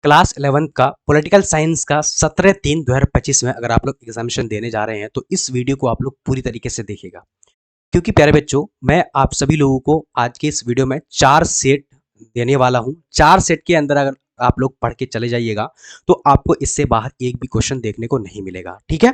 Class 11 का political science का 17/3/2025 में अगर आप लोग एग्जामिनेशन देने जा रहे हैं तो इस वीडियो को आप लोग पूरी तरीके से देखिएगा, क्योंकि प्यारे बच्चों मैं आप सभी लोगों को आज के इस वीडियो में 4 सेट देने वाला हूं। 4 सेट के अंदर अगर आप लोग पढ़ के चले जाइएगा तो आपको इससे बाहर एक भी क्वेश्चन देखने को नहीं मिलेगा। ठीक है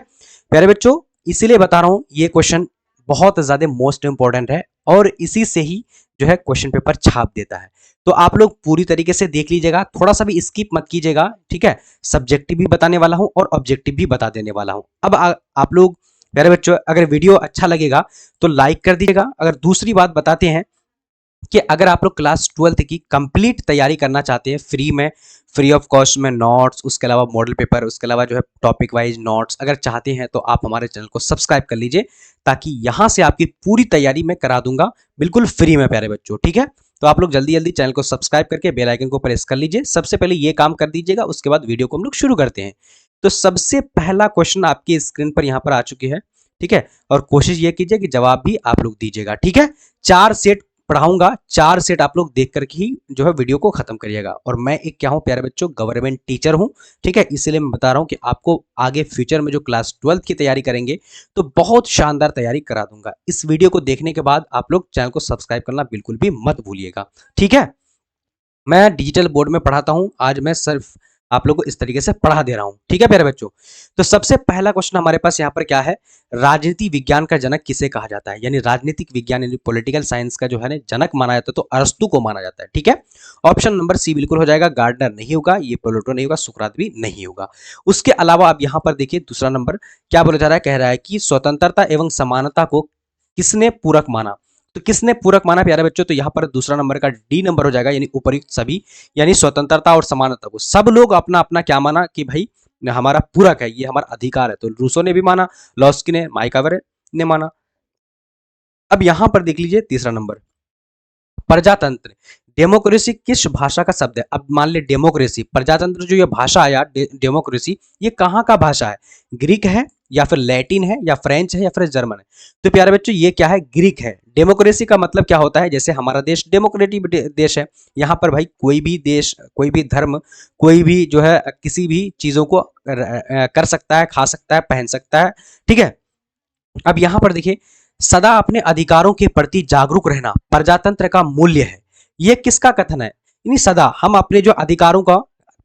प्यारे बच्चों, इसीलिए बता रहा हूं ये क्वेश्चन बहुत ज्यादा मोस्ट इंपॉर्टेंट है और इसी से ही जो है क्वेश्चन पेपर छाप देता है। तो आप लोग पूरी तरीके से देख लीजिएगा, थोड़ा सा भी स्किप मत कीजिएगा। ठीक है, सब्जेक्टिव भी बताने वाला हूं और ऑब्जेक्टिव भी बता देने वाला हूं। अब आप लोग प्यारे बच्चों अगर वीडियो अच्छा लगेगा तो लाइक कर दीजिएगा। अगर दूसरी बात बताते हैं कि अगर आप लोग क्लास 12 की कंप्लीट तैयारी करना चाहते हैं फ्री में, फ्री ऑफ कॉस्ट में नोट्स, उसके अलावा मॉडल पेपर, उसके अलावा जो है टॉपिक वाइज नोट्स अगर चाहते हैं तो आप हमारे चैनल को सब्सक्राइब कर लीजिए, ताकि यहां से आपकी पूरी तैयारी मैं करा दूंगा बिल्कुल फ्री में प्यारे बच्चों। ठीक है, तो आप लोग जल्दी जल्दी चैनल को सब्सक्राइब करके बेल आइकन को प्रेस कर लीजिए। सबसे पहले ये काम कर दीजिएगा, उसके बाद वीडियो को हम लोग शुरू करते हैं। तो सबसे पहला क्वेश्चन आपकी स्क्रीन पर यहां पर आ चुकी है। ठीक है, और कोशिश ये कीजिए कि जवाब भी आप लोग दीजिएगा। ठीक है, 4 सेट पढ़ाऊंगा, 4 सेट आप लोग देख करके ही जो है वीडियो को खत्म करिएगा। और मैं एक क्या हूं प्यारे बच्चों, गवर्नमेंट टीचर हूं। ठीक है, इसलिए मैं बता रहा हूं कि आपको आगे फ्यूचर में जो क्लास 12 की तैयारी करेंगे तो बहुत शानदार तैयारी करा दूंगा। इस वीडियो को देखने के बाद आप लोग चैनल को सब्सक्राइब करना बिल्कुल भी मत भूलिएगा। ठीक है, मैं डिजिटल बोर्ड में पढ़ाता हूं, आज मैं सिर्फ आप लोगों को इस तरीके से पढ़ा दे रहा हूं। ठीक है प्यारे बच्चों, तो सबसे पहला क्वेश्चन हमारे पास यहां पर क्या है, राजनीति विज्ञान का जनक किसे कहा जाता है? यानी राजनीतिक विज्ञान यानी पॉलिटिकल साइंस का जो है ना जनक माना जाता है तो अरस्तु को माना जाता है। ठीक है, ऑप्शन नंबर सी बिल्कुल हो जाएगा, गार्डनर नहीं होगा, ये प्लेटो नहीं होगा, सुकरात भी नहीं होगा। उसके अलावा आप यहां पर देखिए दूसरा नंबर क्या बोला जा रहा है, कह रहा है कि स्वतंत्रता एवं समानता को किसने पूरक माना? तो किसने पूरक माना प्यारे बच्चों? तो यहां पर दूसरा नंबर का डी नंबर हो जाएगा, यानी उपयुक्त सभी, यानी स्वतंत्रता और समानता को सब लोग अपना अपना क्या माना कि भाई हमारा पूरक है, ये हमारा अधिकार है। तो रूसो ने भी माना, लॉस्की ने, माइकावर ने माना। अब यहां पर देख लीजिए तीसरा नंबर, प्रजातंत्र, डेमोक्रेसी किस भाषा का शब्द है? अब मान ले डेमोक्रेसी, प्रजातंत्र जो ये भाषा है यार डेमोक्रेसी, ये कहाँ का भाषा है? ग्रीक है या फिर लैटिन है या फ्रेंच है या फिर जर्मन है? तो प्यारे बच्चों ये क्या है, ग्रीक है। डेमोक्रेसी का मतलब क्या होता है, जैसे हमारा देश डेमोक्रेटिक देश है, यहाँ पर भाई कोई भी देश, कोई भी धर्म, कोई भी जो है किसी भी चीजों को कर सकता है, खा सकता है, पहन सकता है। ठीक है, अब यहां पर देखिए, सदा अपने अधिकारों के प्रति जागरूक रहना प्रजातंत्र का मूल्य है, यह किसका कथन है? यानी सदा हम अपने जो अधिकारों का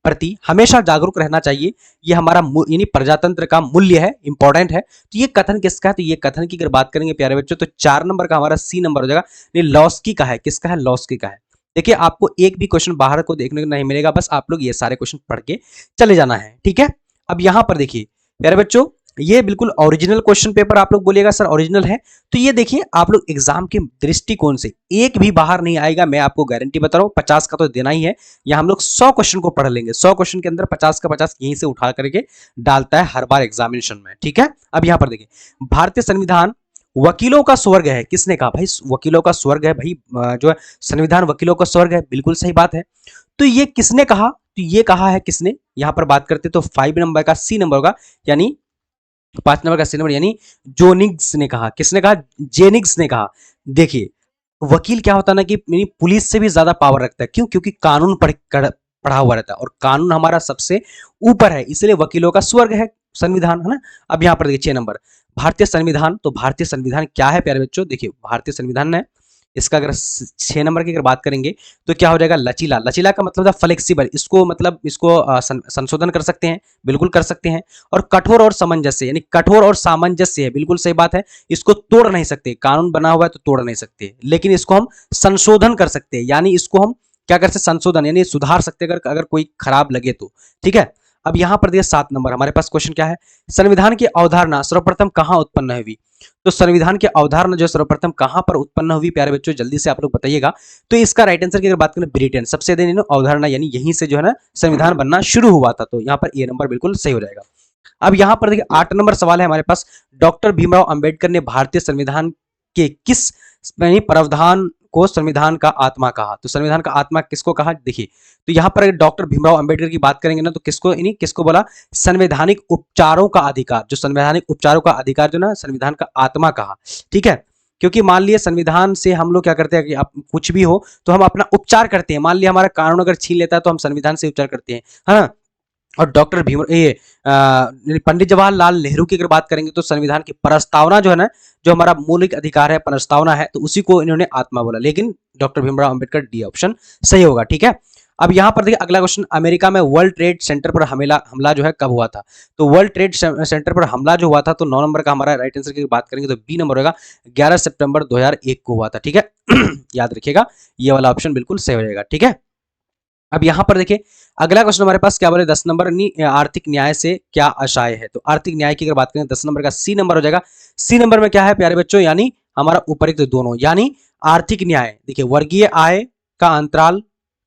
प्रति हमेशा जागरूक रहना चाहिए, यह हमारा यानी प्रजातंत्र का मूल्य है, इंपॉर्टेंट है। तो ये कथन किसका है? तो ये कथन की अगर बात करेंगे प्यारे बच्चों तो 4 नंबर का हमारा सी नंबर हो जाएगा, ये लॉस्की का है। किसका है? लॉस्की का है। देखिए आपको एक भी क्वेश्चन बाहर को देखने को नहीं मिलेगा, बस आप लोग ये सारे क्वेश्चन पढ़ के चले जाना है। ठीक है, अब यहां पर देखिए प्यारे बच्चों, ये बिल्कुल ओरिजिनल क्वेश्चन पेपर, आप लोग बोलिएगा सर ओरिजिनल है, तो ये देखिए आप लोग एग्जाम के दृष्टिकोण से एक भी बाहर नहीं आएगा, मैं आपको गारंटी बता रहा हूं। 50 का तो देना ही है, या हम लोग 100 क्वेश्चन को पढ़ लेंगे, 100 क्वेश्चन के अंदर 50 का 50 यहीं से उठा करके डालता है हर बार एग्जामिनेशन में। ठीक है, अब यहां पर देखिए, भारतीय संविधान वकीलों का स्वर्ग है, किसने कहा? भाई वकीलों का स्वर्ग है भाई, जो है संविधान वकीलों का स्वर्ग है, बिल्कुल सही बात है। तो ये किसने कहा? तो ये कहा है किसने? यहां पर बात करते तो 5 नंबर का सी नंबर होगा, यानी 5 नंबर का सी नंबर, यानी जोनिग्स ने कहा। किसने कहा? जेनिग्स ने कहा। देखिए वकील क्या होता है ना कि पुलिस से भी ज्यादा पावर रखता है, क्यों? क्योंकि कानून पढ़ा हुआ रहता है और कानून हमारा सबसे ऊपर है, इसलिए वकीलों का स्वर्ग है संविधान, है ना। अब यहां पर देखिए 6 नंबर, भारतीय संविधान। तो भारतीय संविधान क्या है प्यारे बच्चों? देखिए भारतीय संविधान है, इसका अगर 6 नंबर की अगर बात करेंगे तो क्या हो जाएगा? लचीला। लचीला का मतलब था फ्लेक्सिबल, इसको मतलब इसको संशोधन कर सकते हैं, बिल्कुल कर सकते हैं। और कठोर और सामंजस्य, यानी कठोर और सामंजस्य है, बिल्कुल सही बात है। इसको तोड़ नहीं सकते, कानून बना हुआ है तो तोड़ नहीं सकते, लेकिन इसको हम संशोधन कर सकते हैं, यानी इसको हम क्या कर सकते? संशोधन यानी सुधार सकते हैं अगर कोई खराब लगे तो। ठीक है, अब यहां पर देखिए 7 नंबर हमारे पास क्वेश्चन क्या है, संविधान की अवधारणा सर्वप्रथम कहां उत्पन्न हुई? तो संविधान की अवधारणा जो सर्वप्रथम कहां पर उत्पन्न हुई प्यारे बच्चों, जल्दी से आप लोग बताइएगा। तो इसका राइट आंसर की अगर बात करें ब्रिटेन, सबसे ज्यादा अवधारणा यानी यहीं से जो है ना संविधान बनना शुरू हुआ था, तो यहां पर ए नंबर बिल्कुल सही हो जाएगा। अब यहां पर देखिए 8 नंबर सवाल है हमारे पास, डॉक्टर भीमराव अंबेडकर ने भारतीय संविधान के किस प्रावधान को संविधान का आत्मा कहा? तो संविधान का आत्मा किसको कहा? देखिए तो यहां पर डॉक्टर भीमराव अंबेडकर की बात करेंगे ना तो किसको, यानी किसको बोला? संवैधानिक उपचारों का अधिकार, जो संवैधानिक उपचारों का अधिकार जो ना संविधान का आत्मा कहा। ठीक है, क्योंकि मान लिया संविधान से हम लोग क्या करते हैं कि आप कुछ भी हो तो हम अपना उपचार करते हैं। मान लिया हमारा कानून अगर छीन लेता है तो हम संविधान से उपचार करते हैं, है ना। और डॉक्टर भीम ये पंडित जवाहरलाल नेहरू की अगर बात करेंगे तो संविधान की प्रस्तावना जो है ना, जो हमारा मौलिक अधिकार है, प्रस्तावना है, तो उसी को इन्होंने आत्मा बोला। लेकिन doctor Bhimrao Ambedkar, D option सही होगा, ठीक है। अब यहां पर देखिए अगला क्वेश्चन, अमेरिका में वर्ल्ड ट्रेड सेंटर पर हमला जो है कब हुआ था? तो वर्ल्ड ट्रेड सेंटर पर हमला जो हुआ था, तो 9 नंबर का हमारा राइट आंसर की बात करेंगे तो बी नंबर होगा, 11 सितंबर 2001 को हुआ था, ठीक है। याद रखिएगा, ये वाला ऑप्शन बिल्कुल सही हो जाएगा, ठीक है। अब यहां पर देखिए अगला क्वेश्चन हमारे पास क्या बोले, 10 नंबर, आर्थिक न्याय से क्या आशय है? तो आर्थिक न्याय की अगर बात करें 10 नंबर का सी नंबर हो जाएगा। सी नंबर में क्या है प्यारे बच्चों, यानी हमारा उपरोक्त दोनों, यानी आर्थिक न्याय, देखिए वर्गीय आय का अंतराल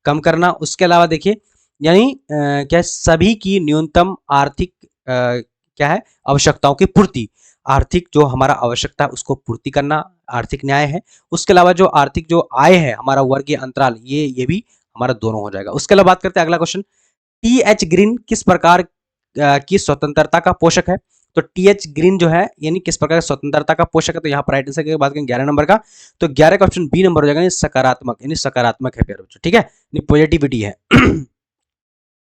कम करना, उसके अलावा देखिए यानी क्या सभी की न्यूनतम आर्थिक क्या है आवश्यकताओं की पूर्ति, आर्थिक जो हमारा आवश्यकता है उसको पूर्ति करना आर्थिक न्याय है। उसके अलावा जो आर्थिक जो आय है हमारा वर्गीय अंतराल, ये भी हमारा दोनों हो जाएगा। उसके अलावा बात करते हैं अगला क्वेश्चन, टी एच ग्रीन किस प्रकार की स्वतंत्रता का पोषक है? तो टी एच ग्रीन जो है यानी किस प्रकार की स्वतंत्रता का पोषक है? तो यहाँ पर राइट आंसर की बात करें 11 नंबर का, तो 11 का ऑप्शन बी नंबर हो जाएगा, सकारात्मक, यानी सकारात्मक है प्यारे बच्चों, ठीक है, पॉजिटिविटी है।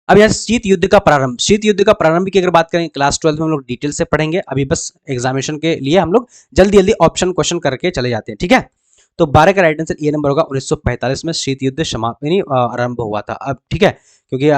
अब यहाँ शीत युद्ध का प्रारंभ, शीत युद्ध का प्रारंभ की अगर बात करें क्लास 12 में हम लोग डिटेल से पढ़ेंगे, अभी बस एग्जामिनेशन के लिए हम लोग जल्दी जल्दी ऑप्शन क्वेश्चन करके चले जाते हैं, ठीक है। तो 12 का राइट आंसर ए नंबर होगा, 1945 में शीत युद्ध समाप्त यानी आरंभ हुआ था। अब ठीक है, क्योंकि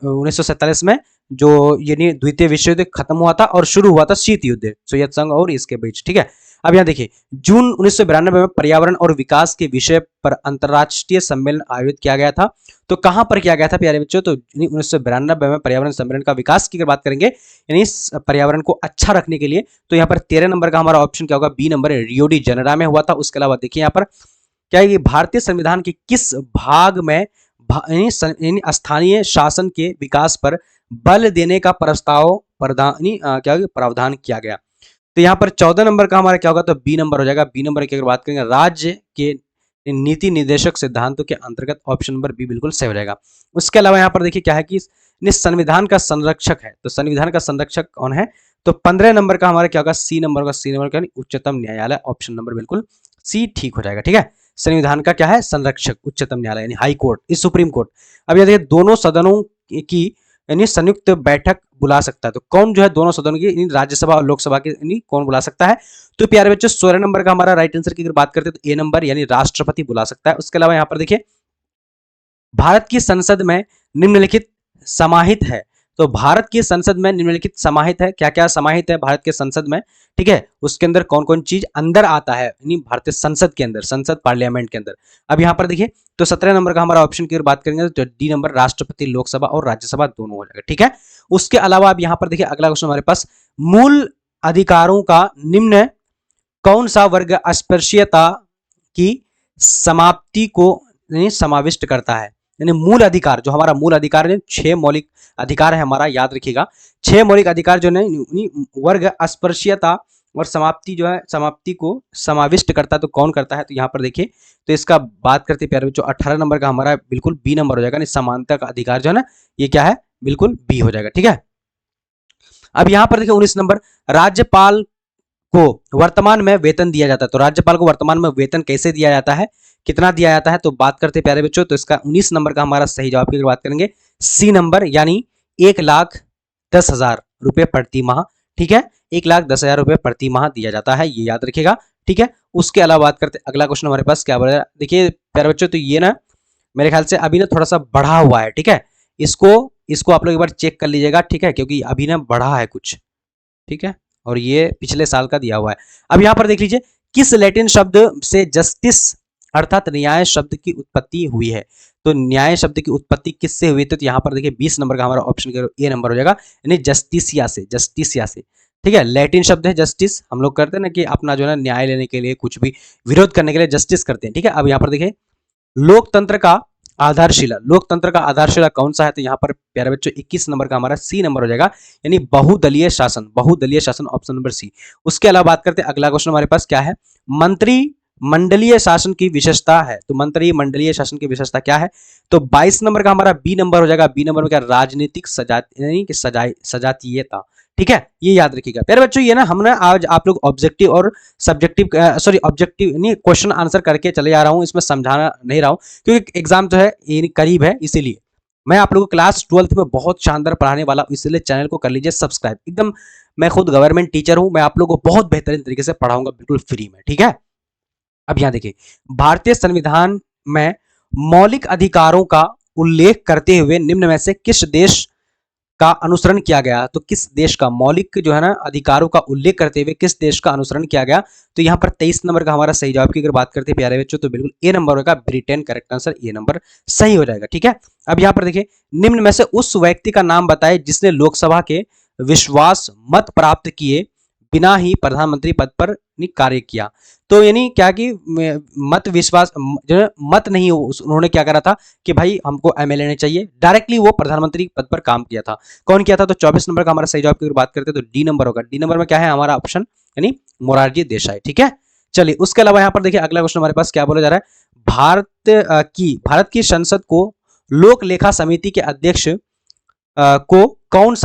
1947 में जो यानी द्वितीय विश्व युद्ध खत्म हुआ था और शुरू हुआ था शीत युद्ध सोवियत संघ और इसके बीच, ठीक है। अब यहाँ देखिए जून 1992 में पर्यावरण और विकास के विषय पर अंतरराष्ट्रीय सम्मेलन आयोजित किया गया था। तो कहां पर किया गया था प्यारे बच्चों? तो 1992 में पर्यावरण सम्मेलन का विकास की अगर बात करेंगे यानी पर्यावरण को अच्छा रखने के लिए, तो यहाँ पर 13 नंबर का हमारा ऑप्शन क्या होगा, B number, Rio de Janeiro में हुआ था। उसके अलावा देखिए यहाँ पर क्या है, भारतीय संविधान के किस भाग में स्थानीय शासन के विकास पर बल देने का प्रस्ताव प्रावधान किया गया? तो यहाँ पर 14 नंबर का हमारा क्या होगा, तो बी नंबर हो जाएगा। बी नंबर की अगर बात करेंगे राज्य के नीति निर्देशक सिद्धांतों के अंतर्गत, ऑप्शन नंबर बी बिल्कुल सही हो जाएगा। उसके अलावा यहाँ पर देखिए क्या है कि संविधान का संरक्षक है, तो संविधान का संरक्षक कौन है? तो 15 नंबर का हमारा क्या होगा, सी नंबर का, सी नंबर का उच्चतम न्यायालय, ऑप्शन नंबर बिल्कुल सी ठीक हो जाएगा, ठीक है। संविधान का क्या है, संरक्षक उच्चतम न्यायालय यानी हाई कोर्ट, इस सुप्रीम कोर्ट। अब ये देखिए दोनों सदनों की यानी संयुक्त बैठक बुला सकता है, तो कौन जो है दोनों सदनों की, राज्यसभा और लोकसभा की कौन बुला सकता है? तो प्यारे बच्चों 16 नंबर का हमारा राइट आंसर की अगर बात करते हैं तो ए नंबर यानी राष्ट्रपति बुला सकता है। उसके अलावा यहाँ पर देखिए भारत की संसद में निम्नलिखित समाहित है, तो भारत की संसद में निम्नलिखित समाहित है, क्या क्या समाहित है भारत के संसद में, ठीक है, उसके अंदर कौन कौन चीज अंदर आता है यानी भारतीय संसद के अंदर, संसद पार्लियामेंट के अंदर। अब यहाँ पर देखिए तो 17 नंबर का हमारा ऑप्शन की बात करेंगे तो डी नंबर राष्ट्रपति, लोकसभा और राज्यसभा दोनों हो जाएगा, ठीक है। उसके अलावा अब यहाँ पर देखिए अगला क्वेश्चन हमारे पास, मूल अधिकारों का निम्न कौन सा वर्ग अस्पृश्यता की समाप्ति को समाविष्ट करता है? यानी मूल अधिकार, जो हमारा मूल अधिकार है, 6 मौलिक अधिकार है हमारा, याद रखिएगा 6 मौलिक अधिकार जो है वर्ग अस्पृश्यता और समाप्ति जो है समाप्ति को समाविष्ट करता है, तो कौन करता है? तो यहाँ पर देखिए तो इसका बात करते प्यारे बच्चों 18 नंबर का हमारा बिल्कुल बी नंबर हो जाएगा, समानता का अधिकार जो है ना, ये क्या है, बिल्कुल बी हो जाएगा, ठीक है। अब यहाँ पर देखिए 19 नंबर, राज्यपाल को वर्तमान में वेतन दिया जाता है, तो राज्यपाल को वर्तमान में वेतन कैसे दिया जाता है, कितना दिया जाता है? तो बात करते प्यारे बच्चों तो इसका 19 नंबर का हमारा सही जवाब की बात करेंगे सी नंबर यानी 1,10,000 रुपए प्रति माह, ठीक है, 1,10,000 रुपए प्रति माह दिया जाता है, ये याद रखिएगा, ठीक है। उसके अलावा बात करते अगला क्वेश्चन हमारे पास क्या बोला, देखिए प्यारे बच्चों तो ये ना मेरे ख्याल से अभी ना थोड़ा सा बढ़ा हुआ है, ठीक है, इसको आप लोग एक बार चेक कर लीजिएगा, ठीक है, क्योंकि अभी ना बढ़ा है कुछ, ठीक है, और ये पिछले साल का दिया हुआ है। अब यहां पर देख लीजिए किस लैटिन शब्द से जस्टिस अर्थात न्याय शब्द की उत्पत्ति हुई है? तो न्याय शब्द की उत्पत्ति किससे हुई थी? तो यहाँ पर देखिए 20 नंबर का हमारा ऑप्शन ए नंबर हो जाएगा, यानी जस्टिसिया से, जस्टिसिया से, ठीक है। लैटिन शब्द है जस्टिस, हम लोग करते हैं ना कि अपना जो है न्याय लेने के लिए, कुछ भी विरोध करने के लिए जस्टिस करते हैं, ठीक है। अब यहाँ पर देखिए लोकतंत्र का आधारशिला, लोकतंत्र का आधारशिला कौन सा है? तो यहाँ पर प्यारे बच्चों 21 नंबर का हमारा सी नंबर हो जाएगा, यानी बहुदलीय शासन, बहुदलीय शासन, ऑप्शन नंबर सी। उसके अलावा बात करते हैं अगला क्वेश्चन हमारे पास क्या है, मंत्री मंडलीय शासन की विशेषता है, तो मंत्री मंडलीय शासन की विशेषता क्या है? तो 22 नंबर का हमारा बी नंबर हो जाएगा, बी नंबर में क्या, राजनीतिक सजातीयता, ठीक है, ये याद रखिएगा प्यारे बच्चों। ये ना हमने आज आप लोग ऑब्जेक्टिव और सब्जेक्टिव ऑब्जेक्टिव नहीं क्वेश्चन आंसर करके चले जा रहा हूँ, इसमें समझाना नहीं रहा हूँ क्योंकि एग्जाम जो है ये करीब है, इसीलिए मैं आप लोगों को क्लास 12th में बहुत शानदार पढ़ाने वाला हूँ, इसलिए चैनल को कर लीजिए सब्सक्राइब एकदम। मैं खुद गवर्नमेंट टीचर हूँ, मैं आप लोगों को बहुत बेहतरीन तरीके से पढ़ाऊंगा बिल्कुल फ्री में, ठीक है। अब यहाँ देखिए, भारतीय संविधान में मौलिक अधिकारों का उल्लेख करते हुए निम्न में से किस देश का अनुसरण किया गया? तो किस देश का मौलिक जो है ना अधिकारों का उल्लेख करते हुए किस देश का अनुसरण किया गया? तो यहाँ पर 23 नंबर का हमारा सही जवाब की अगर बात करते हैं प्यारे बच्चों तो बिल्कुल ए नंबर होगा, Britain. Correct answer A number सही हो जाएगा, ठीक है। अब यहाँ पर देखिए, निम्न में से उस व्यक्ति का नाम बताए जिसने लोकसभा के विश्वास मत प्राप्त किए बिना ही प्रधानमंत्री पद पर कार्य किया। तो यानी क्या कि मत विश्वास जो है मत नहीं, उन्होंने क्या करा था कि भाई हमको एमएलए लेने चाहिए, डायरेक्टली वो प्रधानमंत्री पद पर काम किया था। कौन किया था? तो 24 नंबर का हमारा सही जवाब की अगर बात करते हैं तो डी नंबर होगा। डी नंबर में क्या है हमारा ऑप्शन, यानी मोरारजी देसाई, ठीक है। चलिए उसके अलावा यहाँ पर देखिए अगला क्वेश्चन हमारे पास क्या बोला जा रहा है, भारत की संसद को लोक लेखा समिति के अध्यक्ष को कौन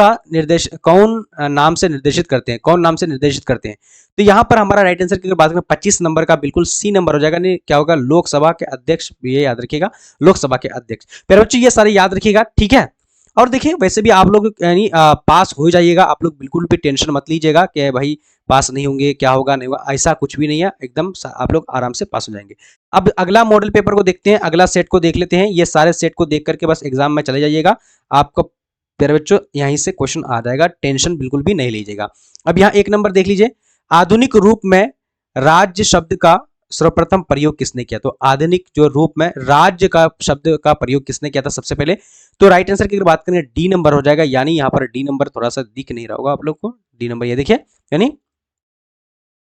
नाम से निर्देशित करते हैं, कौन नाम से निर्देशित करते हैं? तो यहां पर हमारा राइट आंसर की अगर बात करें 25 नंबर का बिल्कुल सी नंबर हो जाएगा। नहीं क्या होगा, लोकसभा के अध्यक्ष, ये याद रखिएगा लोकसभा के अध्यक्ष। प्यारे बच्चों ये सारे याद रखिएगा, ठीक है। और देखिए वैसे भी आप लोग यानी पास हो जाइएगा, आप लोग बिल्कुल भी टेंशन मत लीजिएगा कि भाई पास नहीं होंगे, क्या होगा नहीं होगा, ऐसा कुछ भी नहीं है, एकदम आप लोग आराम से पास हो जाएंगे। अब अगला मॉडल पेपर को देखते हैं, अगला सेट को देख लेते हैं। ये सारे सेट को देख करके बस एग्जाम में चले जाइएगा, आपको प्यारे बच्चों यहीं से क्वेश्चन आ जाएगा, टेंशन बिल्कुल भी नहीं लीजिएगा। अब यहाँ एक नंबर देख लीजिए, आधुनिक रूप में राज्य शब्द का सर्वप्रथम प्रयोग किसने किया? तो आधुनिक जो रूप में राज्य का शब्द का प्रयोग किसने किया था सबसे पहले? तो राइट आंसर की अगर बात करें डी नंबर हो जाएगा, यानी यहाँ पर डी नंबर थोड़ा सा दिख नहीं रहा होगा आप लोग को, डी नंबर ये देखिए, यानी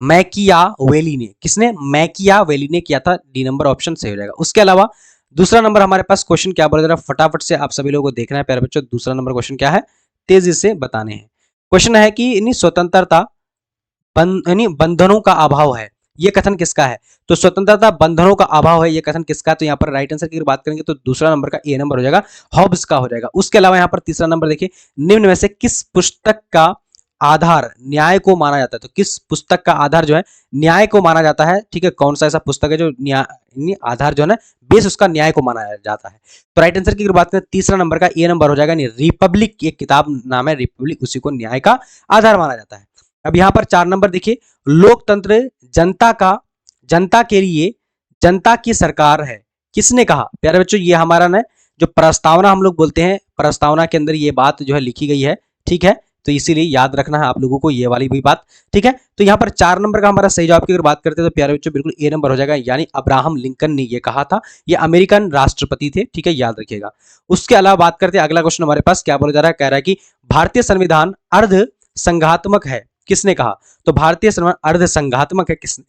मैकियावेली ने, किसने? मैकियावेली ने किया था, डी नंबर ऑप्शन सही हो जाएगा। उसके अलावा दूसरा नंबर हमारे पास क्वेश्चन क्या बोला जा रहा है, फटाफट से आप सभी लोगों को देखना है प्यारे बच्चों। दूसरा नंबर क्वेश्चन क्या है, तेजी से बताने हैं। क्वेश्चन है कि स्वतंत्रता बंधनों का अभाव है, ये कथन किसका है? तो स्वतंत्रता बंधनों का अभाव है, ये कथन किसका? तो यहाँ पर राइट आंसर की बात करेंगे तो दूसरा नंबर का ए नंबर हो जाएगा, हॉब्स का हो जाएगा। उसके अलावा यहाँ पर तीसरा नंबर देखिए, निम्न में से किस पुस्तक का आधार न्याय को माना जाता है? तो किस पुस्तक का आधार जो है न्याय को माना जाता है, ठीक है। कौन सा ऐसा पुस्तक है जो न्याय आधार जो है ना बेस उसका न्याय को माना जाता है? तो राइट आंसर की बात करें तीसरा नंबर का ए नंबर हो जाएगा, रिपब्लिक, एक किताब नाम है रिपब्लिक, उसी को न्याय का आधार माना जाता है। अब यहाँ पर 4 नंबर देखिए, लोकतंत्र जनता के लिए जनता की सरकार है, किसने कहा? प्यारे बच्चों ये हमारा ना जो प्रस्तावना हम लोग बोलते हैं, प्रस्तावना के अंदर ये बात जो है लिखी गई है, ठीक है। तो इसीलिए याद रखना है आप लोगों को ये वाली भी बात, ठीक है। तो यहाँ पर 4 नंबर का हमारा सही जवाब की अगर बात करते हैं तो प्यारे बच्चों बिल्कुल ए नंबर हो जाएगा, यानी अब्राहम लिंकन ने ये कहा था, ये अमेरिकन राष्ट्रपति थे, ठीक है, याद रखिएगा। उसके अलावा बात करते हैं अगला क्वेश्चन हमारे पास क्या बोला जा रहा है, कह रहा है कि भारतीय संविधान अर्ध संघात्मक है, किसने कहा? तो भारतीय संविधान अर्ध संघात्मक है, किसने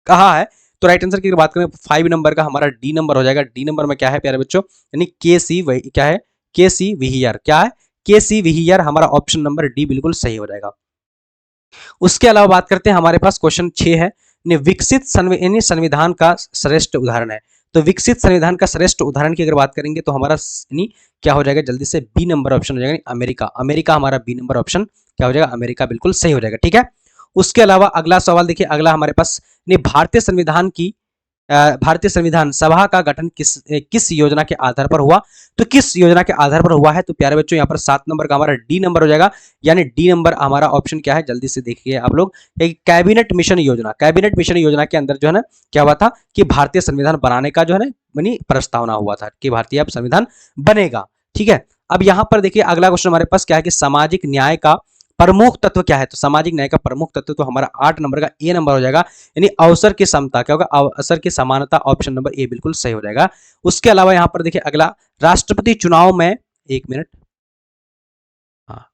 कहा है? तो राइट आंसर की बात करें 5 नंबर का हमारा डी नंबर हो जाएगा। डी नंबर में क्या है प्यारे बच्चों, यानी क्या है, के सी विहियर, क्या है, के सी विहियर, हमारा ऑप्शन नंबर डी बिल्कुल सही हो जाएगा। उसके अलावा बात करते हैं हमारे पास क्वेश्चन 6 है, विकसित संविधान का श्रेष्ठ उदाहरण है। तो विकसित संविधान का श्रेष्ठ उदाहरण की अगर बात करेंगे तो हमारा क्या हो जाएगा, जल्दी से बी नंबर ऑप्शन हो जाएगा, अमेरिका। अमेरिका हमारा बी नंबर ऑप्शन क्या हो जाएगा, अमेरिका बिल्कुल सही हो जाएगा, ठीक है। उसके अलावा अगला सवाल देखिए, अगला हमारे पास भारतीय संविधान सभा का गठन किस योजना के आधार पर हुआ? तो किस योजना के आधार पर हुआ है? तो प्यारे बच्चों यहाँ पर 7 नंबर का हमारा डी नंबर हो जाएगा, यानी डी नंबर हमारा ऑप्शन क्या है, जल्दी से देखिए आप लोग, कैबिनेट मिशन योजना। कैबिनेट मिशन योजना के अंदर जो है ना क्या हुआ था कि भारतीय संविधान बनाने का जो है ना प्रस्तावना हुआ था कि भारतीय अब संविधान बनेगा, ठीक है। अब यहाँ पर देखिए अगला क्वेश्चन हमारे पास क्या है कि सामाजिक न्याय का प्रमुख तत्व क्या है? तो सामाजिक न्याय का प्रमुख तत्व तो हमारा 8 नंबर का ए नंबर हो जाएगा, यानी अवसर की समता, क्या होगा, अवसर की समानता, ऑप्शन नंबर ए बिल्कुल सही हो जाएगा। उसके अलावा यहां पर देखिए अगला राष्ट्रपति चुनाव में, एक मिनट, हाँ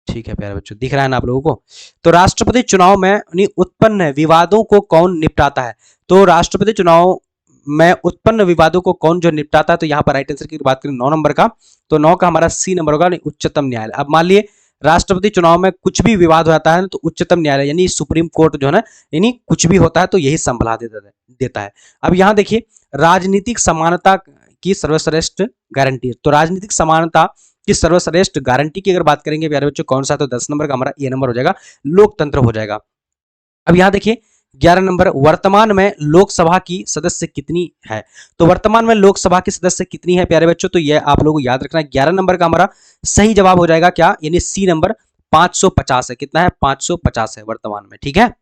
ठीक है प्यारे बच्चों, दिख रहा है ना आप लोगों को? तो राष्ट्रपति चुनाव में उत्पन्न विवादों को कौन निपटाता है? तो राष्ट्रपति चुनाव में उत्पन्न विवादों को कौन जो निपटाता है? तो यहाँ पर राइट आंसर की बात करें 9 नंबर का, तो 9 का हमारा सी नंबर होगा, उच्चतम न्यायालय। अब मान लिए राष्ट्रपति चुनाव में कुछ भी विवाद हो जाता है तो उच्चतम न्यायालय यानी सुप्रीम कोर्ट जो है ना, यानी कुछ भी होता है तो यही संभला देता है। अब यहाँ देखिए राजनीतिक समानता की सर्वश्रेष्ठ गारंटी, तो राजनीतिक समानता कि सर्वश्रेष्ठ गारंटी की अगर बात करेंगे प्यारे बच्चों कौन सा, तो 10 नंबर का हमारा ए नंबर हो जाएगा, लोकतंत्र हो जाएगा। अब यहां देखिए 11 नंबर, वर्तमान में लोकसभा की सदस्य कितनी है। तो वर्तमान में लोकसभा की सदस्य कितनी है प्यारे बच्चों, तो ये आप लोगों को याद रखना है। 11 नंबर का हमारा सही जवाब हो जाएगा क्या, यानी सी नंबर 550 है। कितना है, 550 है वर्तमान में, ठीक है।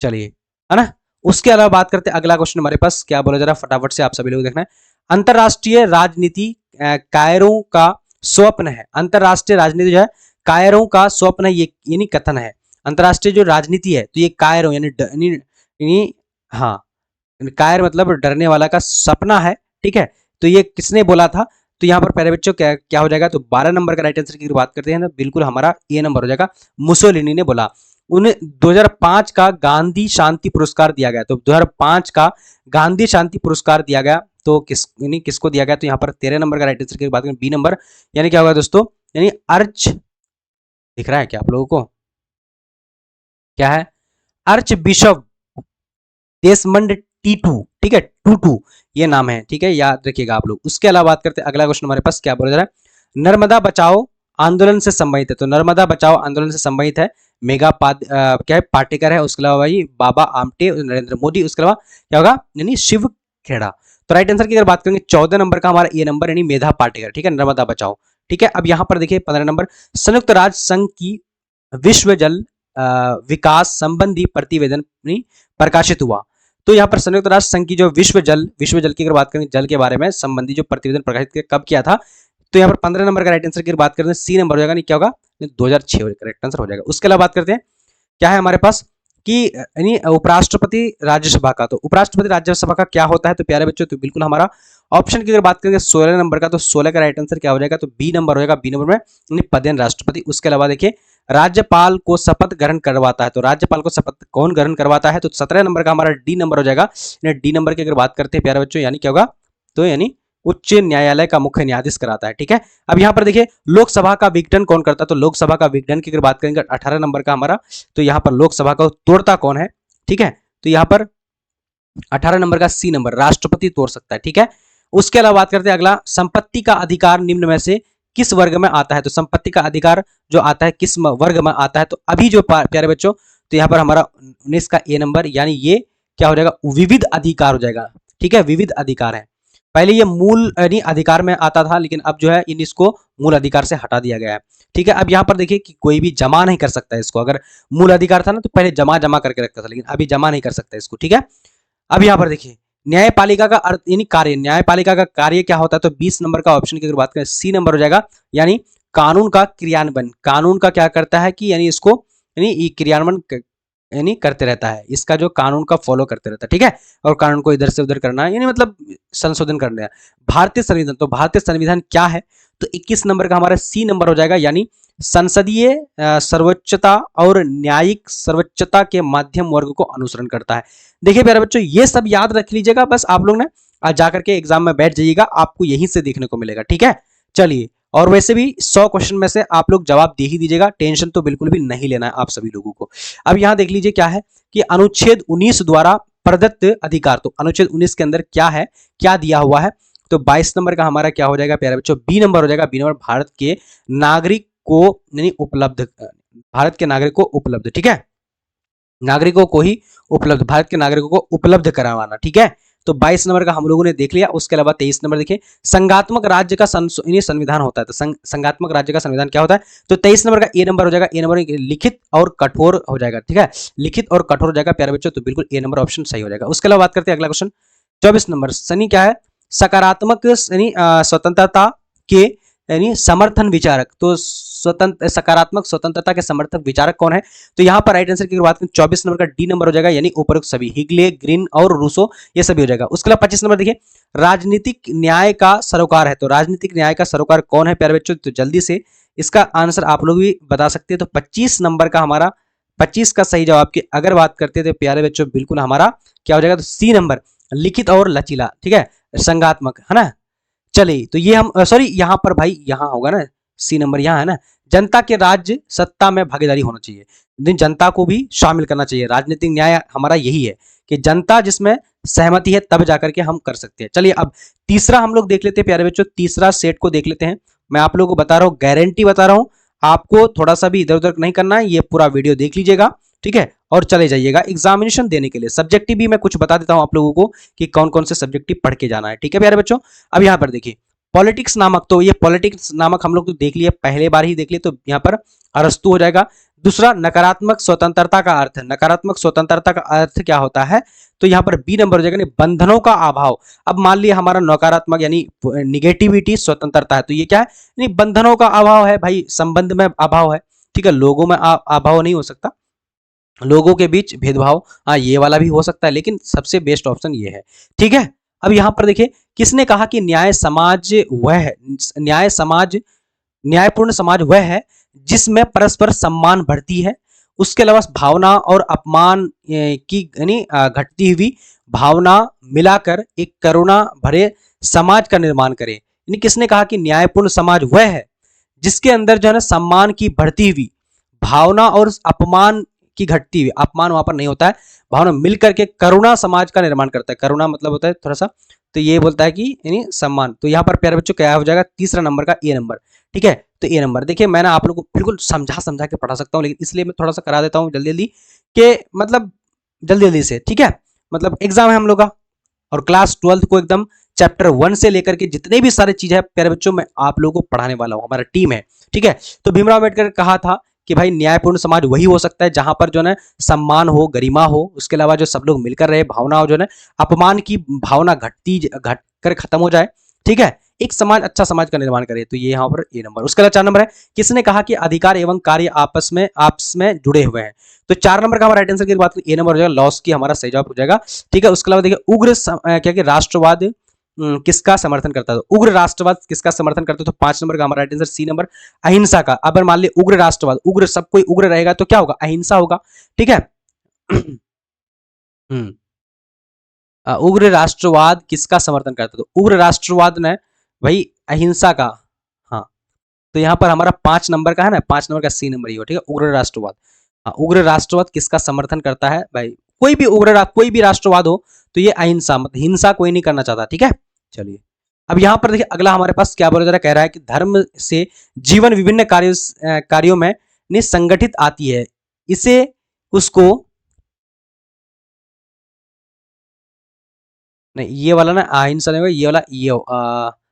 चलिए, है ना। उसके अलावा बात करते हैं, अगला क्वेश्चन हमारे पास क्या बोला, जरा फटाफट से आप सभी लोग देखना है। अंतरराष्ट्रीय राजनीति कायरों का स्वप्न है। अंतरराष्ट्रीय राजनीति जो है कायरों का स्वप्न है, ये यानी कथन है। अंतरराष्ट्रीय जो राजनीति है तो ये कायरों यानी हाँ, कायर मतलब डरने वाला का सपना है, ठीक है। तो ये किसने बोला था, तो यहाँ पर पहले बच्चों क्या क्या हो जाएगा, तो 12 नंबर का राइट आंसर की बात करते हैं ना, बिल्कुल हमारा ए नंबर हो जाएगा, मुसोलिनी ने बोला। उन्हें 2005 का गांधी शांति पुरस्कार दिया गया। तो 2005 का गांधी शांति पुरस्कार दिया गया, तो किसको दिया गया, तो यहाँ पर 13 नंबर का राइट आंसर की बात करें, बी नंबर, यानी क्या होगा दोस्तों, यानी अर्च, दिख रहा है क्या आप लोगों को, क्या है, अर्च बिशप देशमंड टीटू, ठीक है, टूटू ये नाम है, ठीक है, याद रखिएगा आप लोग। उसके अलावा बात करते हैं, अगला क्वेश्चन हमारे पास क्या बोला जा रहा है, नर्मदा बचाओ आंदोलन से संबंधित है। तो नर्मदा बचाओ आंदोलन से संबंधित है क्या है, पाटेकर है, उसके अलावा भाई बाबा आमटे, नरेंद्र मोदी, उसके अलावा क्या होगा, यानी शिव खेड़ा। तो राइट आंसर की अगर बात करेंगे 14 नंबर का हमारा ये नंबर, यानी मेधा पाटेकर, ठीक है, नर्मदा बचाओ, ठीक है। अब यहां पर देखिए 15 नंबर, संयुक्त राष्ट्र संघ की विश्व जल विकास संबंधी प्रतिवेदन प्रकाशित हुआ। तो यहाँ पर संयुक्त राष्ट्र संघ की जो विश्व जल की अगर बात करें, जल के बारे में संबंधी जो प्रतिवेदन प्रकाशित कब किया था, तो यहाँ पर 15 नंबर का राइट आंसर की बात करते हैं, सी नंबर हो जाएगा, नहीं क्या होगा, 2006 करेक्ट आंसर हो जाएगा। उसके अलावा बात करते हैं क्या है हमारे पास कि यानी उपराष्ट्रपति राज्यसभा का। तो उपराष्ट्रपति राज्यसभा का क्या होता है, तो प्यारे बच्चों तो बिल्कुल हमारा ऑप्शन की अगर बात करेंगे 16 नंबर का, तो 16 का राइट आंसर क्या हो जाएगा, तो बी नंबर हो जाएगा, बी नंबर में यानी पदेन राष्ट्रपति। उसके अलावा देखिए राज्यपाल को शपथ ग्रहण करवाता है। तो राज्यपाल को शपथ कौन ग्रहण करवाता है, तो 17 नंबर का हमारा डी नंबर हो जाएगा। डी नंबर की अगर बात करते हैं प्यारे बच्चों, यानी क्या होगा, तो यानी उच्च न्यायालय का मुख्य न्यायाधीश कराता है, ठीक है। अब यहाँ पर देखिए लोकसभा का विघटन कौन करता है, तो लोकसभा का विघटन की अगर बात करेंगे 18 नंबर का हमारा, तो यहाँ पर लोकसभा को तोड़ता कौन है, ठीक है। तो यहाँ पर 18 नंबर का सी नंबर, राष्ट्रपति तोड़ सकता है, ठीक है। उसके अलावा बात करते हैं अगला, संपत्ति का अधिकार निम्न में से किस वर्ग में आता है। तो संपत्ति का अधिकार जो आता है किस वर्ग में आता है, तो अभी जो प्यारे बच्चों, तो यहाँ पर हमारा 19 का ए नंबर, यानी ये क्या हो जाएगा, विविध अधिकार हो जाएगा, ठीक है, विविध अधिकार है। पहले ये मूल यानी अधिकार में आता था, लेकिन अब जो है इन इसको मूल अधिकार से हटा दिया गया है, ठीक है। अब यहाँ पर देखिए कि कोई भी जमा नहीं कर सकता है इसको, अगर मूल अधिकार था ना तो पहले जमा करके रखता था, लेकिन अभी जमा नहीं कर सकता इसको, ठीक है। अब यहाँ पर देखिए न्यायपालिका का अर्थ यानी कार्य, न्यायपालिका का कार्य क्या होता है, तो 20 नंबर का ऑप्शन की अगर बात करें, सी नंबर हो जाएगा, यानी कानून का क्रियान्वयन। कानून का क्या करता है कि यानी इसको यानी क्रियान्वयन यानी करते रहता है, इसका जो कानून का फॉलो करते रहता है, ठीक है। और कानून को इधर से उधर करना है, यानी मतलब संशोधन करना है। भारतीय संविधान, तो भारतीय संविधान क्या है, तो 21 नंबर का हमारा सी नंबर हो जाएगा, यानी संसदीय सर्वोच्चता और न्यायिक सर्वोच्चता के माध्यम वर्ग को अनुसरण करता है। देखिए प्यारे बच्चों ये सब याद रख लीजिएगा, बस आप लोग ने आज जाकर के एग्जाम में बैठ जाइएगा, आपको यहीं से देखने को मिलेगा, ठीक है। चलिए, और वैसे भी 100 क्वेश्चन में से आप लोग जवाब दे ही दीजिएगा, टेंशन तो बिल्कुल भी नहीं लेना है आप सभी लोगों को। अब यहां देख लीजिए क्या है कि अनुच्छेद 19 द्वारा प्रदत्त अधिकार, तो अनुच्छेद 19 के अंदर क्या है, क्या दिया हुआ है, तो 22 नंबर का हमारा क्या हो जाएगा प्यारे बच्चों, बी नंबर हो जाएगा, बी नंबर भारत के नागरिक को यानी उपलब्ध, भारत के नागरिक को उपलब्ध, ठीक है, नागरिकों को ही उपलब्ध, भारत के नागरिकों को उपलब्ध करवाना, ठीक है। तो 22 नंबर का हम लोगों ने देख लिया। उसके अलावा 23 नंबर देखिए संघात्मक राज्य का संविधान होता है, तो संघात्मक राज्य का संविधान क्या होता है, तो 23 नंबर का ए नंबर हो जाएगा, ए नंबर लिखित और कठोर हो जाएगा, ठीक है, लिखित और कठोर हो जाएगा प्यारे बच्चों, तो बिल्कुल ए नंबर ऑप्शन सही हो जाएगा। उसके अलावा बात करते हैं अगला क्वेश्चन 24 नंबर, सनी क्या है, सकारात्मक यानी स्वतंत्रता के यानी समर्थन विचारक, तो स्वतंत्र सकारात्मक स्वतंत्रता के समर्थक विचारक कौन है, तो यहां पर राइट आंसर की बात करें 24 नंबर का डी नंबर हो जाएगा, यानी उपरोक्त सभी, हिगले, ग्रीन और रूसो, ये सभी हो जाएगा। उसके अलावा 25 नंबर देखिए राजनीतिक न्याय का सरोकार है, तो राजनीतिक न्याय का सरोकार कौन है प्यारे बच्चों, तो जल्दी से इसका आंसर आप लोग भी बता सकते हैं। तो 25 नंबर का हमारा 25 का सही जवाब की अगर बात करते थे प्यारे बच्चों, बिल्कुल हमारा क्या हो जाएगा, तो सी नंबर लिखित और लचीला, ठीक है, संघात्मक, है ना। चलिए, तो ये हम सॉरी यहां पर भाई यहां होगा ना, सी नंबर यहां है ना, जनता के राज्य सत्ता में भागीदारी होना चाहिए, जनता को भी शामिल करना चाहिए। राजनीतिक न्याय हमारा यही है कि जनता जिसमें सहमति है तब जाकर के हम कर सकते हैं। चलिए अब तीसरा हम लोग देख लेते हैं प्यारे बच्चों, तीसरा सेट को देख लेते हैं। मैं आप लोगों को बता रहा हूँ, गारंटी बता रहा हूँ, आपको थोड़ा सा भी इधर उधर नहीं करना है, ये पूरा वीडियो देख लीजिएगा, ठीक है, और चले जाइएगा एग्जामिनेशन देने के लिए। सब्जेक्टिव भी मैं कुछ बता देता हूं आप लोगों को कि कौन कौन से सब्जेक्टिव पढ़ के जाना है, ठीक है प्यारे बच्चों। अब यहाँ पर देखिए पॉलिटिक्स नामक, तो ये पॉलिटिक्स नामक हम लोग तो देख लिए, पहले बार ही देख लिए, तो यहाँ पर अरस्तु हो जाएगा। दूसरा नकारात्मक स्वतंत्रता का अर्थ, नकारात्मक स्वतंत्रता का अर्थ क्या होता है, तो यहाँ पर बी नंबर हो जाएगा, बंधनों का अभाव। अब मान लिया हमारा नकारात्मक यानी निगेटिविटी स्वतंत्रता है, तो ये क्या है, यानी बंधनों का अभाव है भाई, संबंध में अभाव है, ठीक है, लोगों में अभाव नहीं हो सकता, लोगों के बीच भेदभाव, हाँ ये वाला भी हो सकता है, लेकिन सबसे बेस्ट ऑप्शन ये है, ठीक है। अब यहां पर देखिए किसने कहा कि न्यायपूर्ण समाज वह है जिसमें परस्पर सम्मान बढ़ती है, उसके अलावा भावना और अपमान की यानी घटती हुई भावना मिलाकर एक करुणा भरे समाज का निर्माण करे। यानी किसने कहा कि न्यायपूर्ण समाज वह है जिसके अंदर जो है ना सम्मान की बढ़ती हुई भावना और अपमान की घटती हुई, अपमान वहां पर नहीं होता है, भावना मिलकर के करुणा समाज का निर्माण करता है। करुणा मतलब होता है थोड़ा सा, तो ये बोलता है कि यानी सम्मान। तो यहाँ पर प्यारे बच्चों क्या हो जाएगा, तीसरा नंबर का ए नंबर, ठीक है। तो ए नंबर देखिए मैंने आप लोगों को बिल्कुल समझा समझा के पढ़ा सकता हूँ, लेकिन इसलिए मैं थोड़ा सा करा देता हूँ जल्दी जल्दी के मतलब जल्दी जल्दी से, ठीक है। मतलब एग्जाम है हम लोग का, और क्लास 12 को एकदम चैप्टर 1 से लेकर के जितने भी सारे चीज है प्यारे बच्चों मैं आप लोगों को पढ़ाने वाला हूँ, हमारा टीम है, ठीक है। तो भीमराव अम्बेडकर कहा था कि भाई न्यायपूर्ण समाज वही हो सकता है जहां पर जो है सम्मान हो, गरिमा हो, उसके अलावा जो सब लोग मिलकर रहे, भावना हो जो है अपमान की भावना घट कर खत्म हो जाए, ठीक है, एक समाज अच्छा समाज का निर्माण करे। तो ये यहाँ पर ए नंबर। उसके अलावा 4 नंबर है, किसने कहा कि अधिकार एवं कार्य आपस में जुड़े हुए हैं। तो 4 नंबर का हमारा राइट आंसर की बात करें ए नंबर हो जाएगा, लॉस की हमारा सही जवाब हो जाएगा, ठीक है। उसके अलावा देखिए उग्र क्या कि राष्ट्रवाद किसका समर्थन करता है, तो उग्र राष्ट्रवाद किसका समर्थन करता है, तो 5 नंबर का हमारा राइट आंसर सी नंबर, अहिंसा का। अगर मान ली उग्र राष्ट्रवाद, उग्र सब कोई उग्र रहेगा तो क्या होगा, अहिंसा होगा, ठीक है। उग्र राष्ट्रवाद किसका समर्थन करता है, तो उग्र राष्ट्रवाद ने भाई अहिंसा का, हाँ। तो यहाँ पर हमारा 5 नंबर का है ना, 5 नंबर का सी नंबर ही हो, ठीक है, उग्र राष्ट्रवाद। हाँ, उग्र राष्ट्रवाद किसका समर्थन करता है भाई, कोई भी कोई भी राष्ट्रवाद हो तो ये अहिंसा, मतलब हिंसा कोई नहीं करना चाहता, ठीक है। चलिए अब यहाँ पर देखिए अगला हमारे पास क्या बोला जा रहा है, कह रहा है कि धर्म से जीवन विभिन्न कार्यों में निसंगठित आती है, इसे उसको नहीं, ये वाला ना अहिंसा नहीं होगा, ये वाला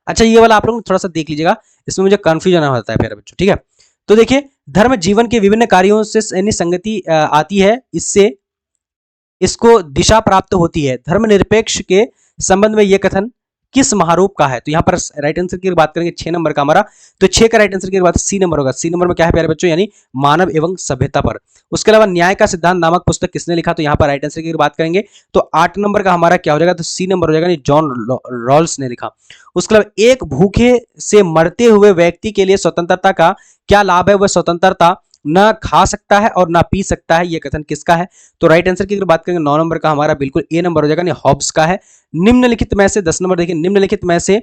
अच्छा ये वाला आप लोग थोड़ा सा देख लीजिएगा, इसमें मुझे कंफ्यूजन होता है प्यारे बच्चों, ठीक है। तो देखिए धर्म जीवन के विभिन्न कार्यों से निसंगति आती है, इससे इसको दिशा प्राप्त होती है। धर्मनिरपेक्ष के संबंध में यह कथन किस महारूप का है, तो यहाँ पर राइट आंसर की बात करेंगे 6 नंबर का हमारा, तो 6 का राइट आंसर की बात सी नंबर होगा। सी नंबर में क्या है प्यारे बच्चों, यानी मानव एवं सभ्यता पर। उसके अलावा न्याय का सिद्धांत नामक पुस्तक किसने लिखा, तो यहाँ पर राइट आंसर की बात करेंगे तो 8 नंबर का हमारा क्या हो जाएगा, तो सी नंबर हो जाएगा, जॉन रॉल्स ने लिखा। उसके अलावा एक भूखे से मरते हुए व्यक्ति के लिए स्वतंत्रता का क्या लाभ है, वह स्वतंत्रता ना खा सकता है और ना पी सकता है, यह कथन किसका है, तो राइट आंसर की अगर बात करेंगे 9 नंबर का हमारा बिल्कुल ए नंबर हो जाएगा, हॉब्स का है। निम्नलिखित में से 10 नंबर देखिए, निम्नलिखित में से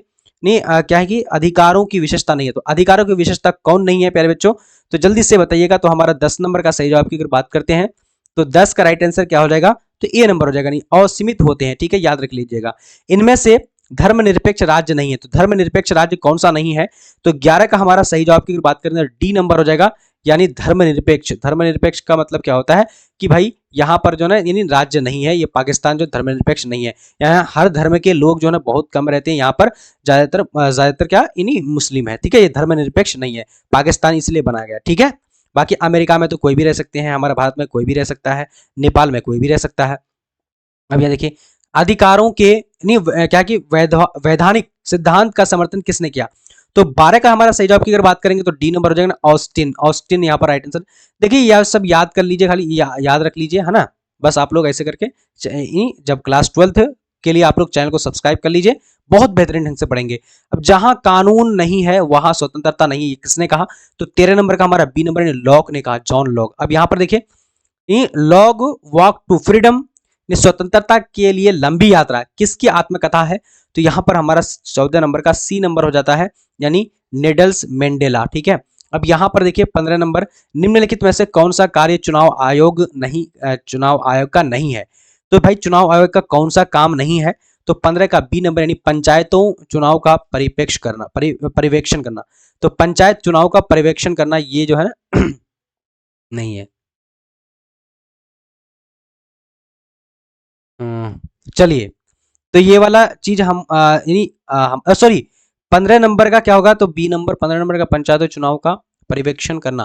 नहीं क्या है कि अधिकारों की विशेषता नहीं है, तो अधिकारों की विशेषता कौन नहीं है प्यारे बच्चों, तो जल्दी से बताइएगा। तो हमारा 10 नंबर का सही जवाब की अगर बात करते हैं तो 10 का राइट आंसर क्या हो जाएगा, तो ए नंबर हो जाएगा, नहीं असीमित होते हैं, ठीक है, याद रख लीजिएगा। इनमें से धर्मनिरपेक्ष राज्य नहीं है, तो धर्मनिरपेक्ष राज्य कौन सा नहीं है, तो 11 का हमारा सही जवाब की अगर बात करें तो डी नंबर हो जाएगा, यानी धर्मनिरपेक्ष। धर्मनिरपेक्ष का मतलब क्या होता है कि भाई यहाँ पर जो है यानी राज्य नहीं है, ये पाकिस्तान जो धर्मनिरपेक्ष नहीं है, यहाँ हर धर्म के लोग जो है बहुत कम रहते हैं, यहाँ पर ज्यादातर क्या इन्हीं मुस्लिम है, ठीक है, ये धर्मनिरपेक्ष नहीं है, पाकिस्तान इसलिए बनाया गया, ठीक है। बाकी अमेरिका में तो कोई भी रह सकते हैं, हमारे भारत में कोई भी रह सकता है, नेपाल में कोई भी रह सकता है। अब यहाँ देखिए अधिकारों के नहीं क्या कि वैधानिक सिद्धांत का समर्थन किसने किया, तो 12 का हमारा सही जवाब की अगर बात करेंगे तो डी नंबर हो जाएगा, ऑस्टिन। ऑस्टिन यहाँ पर राइट आंसर। देखिए यह सब याद कर लीजिए, खाली याद रख लीजिए, है ना, बस आप लोग ऐसे करके जब क्लास 12 के लिए आप लोग चैनल को सब्सक्राइब कर लीजिए, बहुत बेहतरीन ढंग से पढ़ेंगे। अब जहां कानून नहीं है वहां स्वतंत्रता नहीं है, किसने कहा, तो 13 नंबर का हमारा बी नंबर लॉक ने कहा, जॉन लॉक। अब यहाँ पर देखिए लॉग वॉक टू फ्रीडम, स्वतंत्रता के लिए लंबी यात्रा किसकी आत्मकथा है, तो यहां पर हमारा 14 नंबर का सी नंबर हो जाता है, यानी नेडल्स मेंडेला, ठीक है। अब यहां पर देखिए 15 नंबर, निम्नलिखित में से कौन सा कार्य चुनाव आयोग का नहीं है, तो भाई चुनाव आयोग का कौन सा काम नहीं है, तो 15 का बी नंबर, यानी पंचायतों चुनाव का परिप्रेक्ष्य करना, परिवेक्षण करना। तो पंचायत चुनाव का पर्यवेक्षण करना ये जो है ना नहीं है। चलिए, तो ये वाला चीज हम सॉरी 15 नंबर का क्या होगा, तो बी नंबर 15 नंबर का पंचायत चुनाव का पर्यवेक्षण करना,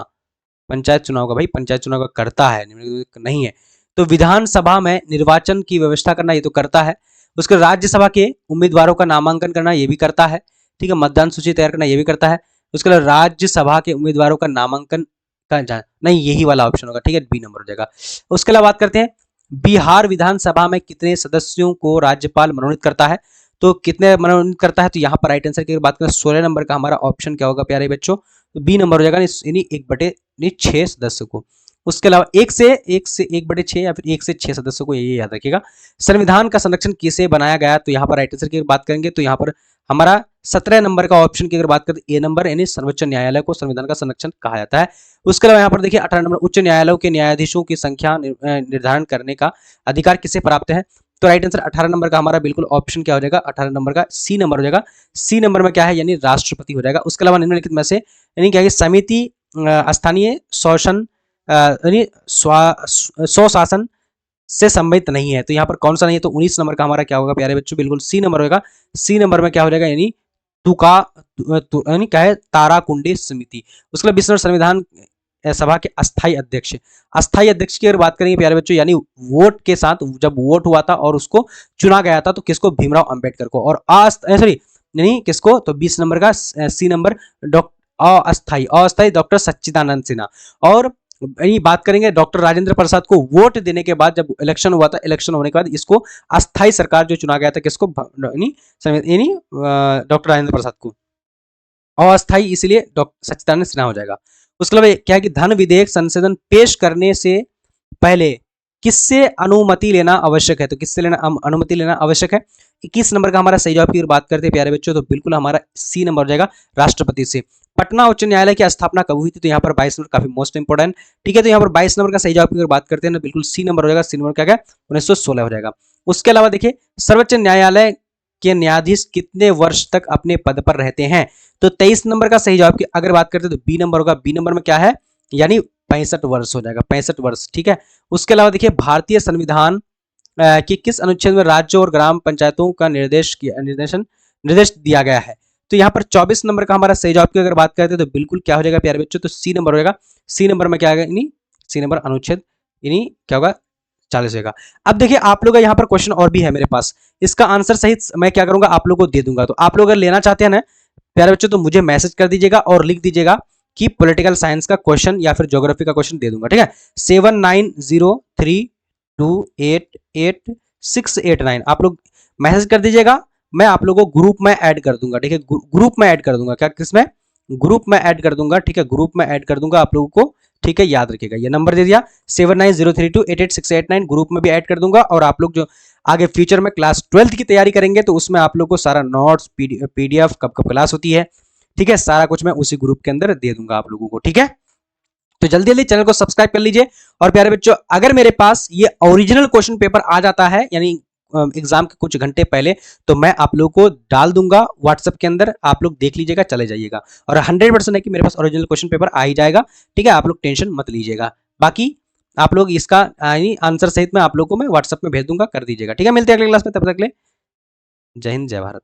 पंचायत चुनाव का, भाई पंचायत चुनाव का करता है नहीं है। तो विधानसभा में निर्वाचन की व्यवस्था करना ये तो करता है। उसके राज्यसभा के उम्मीदवारों का नामांकन करना ये भी करता है, ठीक है। मतदान सूची तैयार करना ये भी करता है। उसके अलावा राज्यसभा के उम्मीदवारों का नामांकन का नहीं, यही वाला ऑप्शन होगा, ठीक है, बी नंबर हो जाएगा। उसके अलावा बात करते हैं बिहार विधानसभा में कितने सदस्यों को राज्यपाल मनोनीत करता है, तो कितने मनोनीत करता है, तो यहाँ पर राइट आंसर की बात करें 16 नंबर का हमारा ऑप्शन क्या होगा प्यारे बच्चों, तो बी नंबर हो जाएगा, यानी 1/6 सदस्य को। उसके अलावा 1/6 या फिर 1 से 6 सदस्यों को, ये याद रखिएगा। संविधान का संरक्षण किसे बनाया गया, तो यहाँ पर राइट आंसर की बात करेंगे तो यहाँ पर हमारा 17 नंबर का ऑप्शन की अगर बात करें ए नंबर, यानी सर्वोच्च न्यायालय को संविधान का संरक्षण कहा जाता है। उसके अलावा यहाँ पर देखिए 18 नंबर, उच्च न्यायालयों के न्यायाधीशों की संख्या निर्धारण करने का अधिकार किसे प्राप्त है, तो राइट आंसर 18 नंबर का हमारा बिल्कुल ऑप्शन क्या हो जाएगा, 18 नंबर का सी नंबर हो जाएगा। सी नंबर में क्या है, यानी राष्ट्रपति हो जाएगा। उसके अलावा निम्नलिखित में से यानी क्या है, समिति स्थानीय शोषण यानी स्वशासन से संबंधित नहीं है, तो यहाँ पर कौन सा नहीं है, तो 19 नंबर का हमारा क्या होगा प्यारे बच्चों, बिल्कुल सी नंबर होगा। सी नंबर में क्या हो जाएगा, यानी तुका यानी क्या है, ताराकुंडी समिति। उसके बाद 20 नंबर संविधान सभा के अस्थायी अध्यक्ष, अस्थायी अध्यक्ष की अगर बात करेंगे प्यारे बच्चों, यानी वोट के साथ जब वोट हुआ था और उसको चुना गया था, तो किसको, भीमराव अंबेडकर को। और सॉरी यानी किसको, तो 20 नंबर का सी नंबर अस्थायी डॉक्टर सच्चिदानंद सिन्हा। और बात करेंगे डॉक्टर राजेंद्र प्रसाद को वोट देने के बाद, जब इलेक्शन हुआ था, इलेक्शन होने के बाद इसको अस्थायी सरकार जो चुना गया था, किसको, यानी डॉक्टर राजेंद्र प्रसाद को। अस्थायी इसलिए डॉक्टर सच्चिदानंद सिन्हा हो जाएगा। उसके अलावा क्या है कि धन विधेयक संशोधन पेश करने से पहले किससे अनुमति लेना आवश्यक है, तो किससे लेना अनुमति लेना आवश्यक है। 21 नंबर का हमारा सही जवाब की बात करते हैं प्यारे बच्चों, तो बिल्कुल हमारा सी नंबर हो जाएगा, राष्ट्रपति से। पटना उच्च न्यायालय की स्थापना कब हुई थी, तो यहाँ पर 22 नंबर काफी मोस्ट इंपोर्टेंट, ठीक है। तो यहाँ पर 22 नंबर का सही जवाब की बात करते हैं ना, बिल्कुल सी नंबर हो जाएगा। सी नंबर क्या है, 1916 हो जाएगा। उसके अलावा देखिए सर्वोच्च न्यायालय के न्यायाधीश कितने वर्ष तक अपने पद पर रहते हैं, तो 23 नंबर का सही जवाब की अगर बात करते हैं तो बी नंबर होगा। बी नंबर में क्या है, यानी 65 वर्ष हो जाएगा, 65 वर्ष, ठीक है। उसके अलावा देखिए भारतीय संविधान के किस अनुच्छेद में राज्यों और ग्राम पंचायतों का निर्देश दिया गया है, तो यहाँ पर 24 नंबर का हमारा सही जवाब की अगर बात करते हैं तो बिल्कुल क्या हो जाएगा प्यारे बच्चों, तो सी नंबर हो जाएगा। सी नंबर में क्या आएगा, यानी सी नंबर अनुच्छेद, यानी क्या होगा, 40 होगा। अब देखिए आप लोग यहाँ पर क्वेश्चन और भी है मेरे पास, इसका आंसर सहित मैं क्या करूंगा, आप लोगों को दे दूंगा। तो आप लोग अगर लेना चाहते हैं ना प्यारे बच्चों, तो मुझे मैसेज कर दीजिएगा और लिख दीजिएगा कि पॉलिटिकल साइंस का क्वेश्चन या फिर ज्योग्राफी का क्वेश्चन दे दूंगा, ठीक है। 7903288689 आप लोग मैसेज कर दीजिएगा, मैं आप लोगों को ग्रुप में ऐड कर दूंगा, ठीक है। ग्रुप में ऐड कर दूंगा, क्या किसमें, ग्रुप में ऐड कर दूंगा, ठीक है, ग्रुप में ऐड कर दूंगा आप लोगों को, ठीक है। याद रखिएगा ये नंबर दे दिया 7903288689, ग्रुप में भी ऐड कर दूंगा। और आप लोग जो आगे फ्यूचर में क्लास 12th की तैयारी करेंगे तो उसमें आप लोग को सारा नोट्स पीडीएफ कब कब क्लास होती है, ठीक है, सारा कुछ मैं उसी ग्रुप के अंदर दे दूंगा आप लोगों को, ठीक है। तो जल्दी जल्दी चैनल को सब्सक्राइब कर लीजिए। और प्यारे बच्चों अगर मेरे पास ये ओरिजिनल क्वेश्चन पेपर आ जाता है, यानी एग्जाम के कुछ घंटे पहले, तो मैं आप लोगों को डाल दूंगा व्हाट्सएप के अंदर, आप लोग देख लीजिएगा, चले जाइएगा। और 100% है कि मेरे पास ओरिजिनल क्वेश्चन पेपर आ ही जाएगा, ठीक है, आप लोग टेंशन मत लीजिएगा। बाकी आप लोग इसका आंसर सहित मैं आप लोगों को मैं व्हाट्सएप में भेज दूंगा, कर दीजिएगा, ठीक है। मिलते हैं अगले क्लास में, तब तक के लिए जय हिंद जय भारत।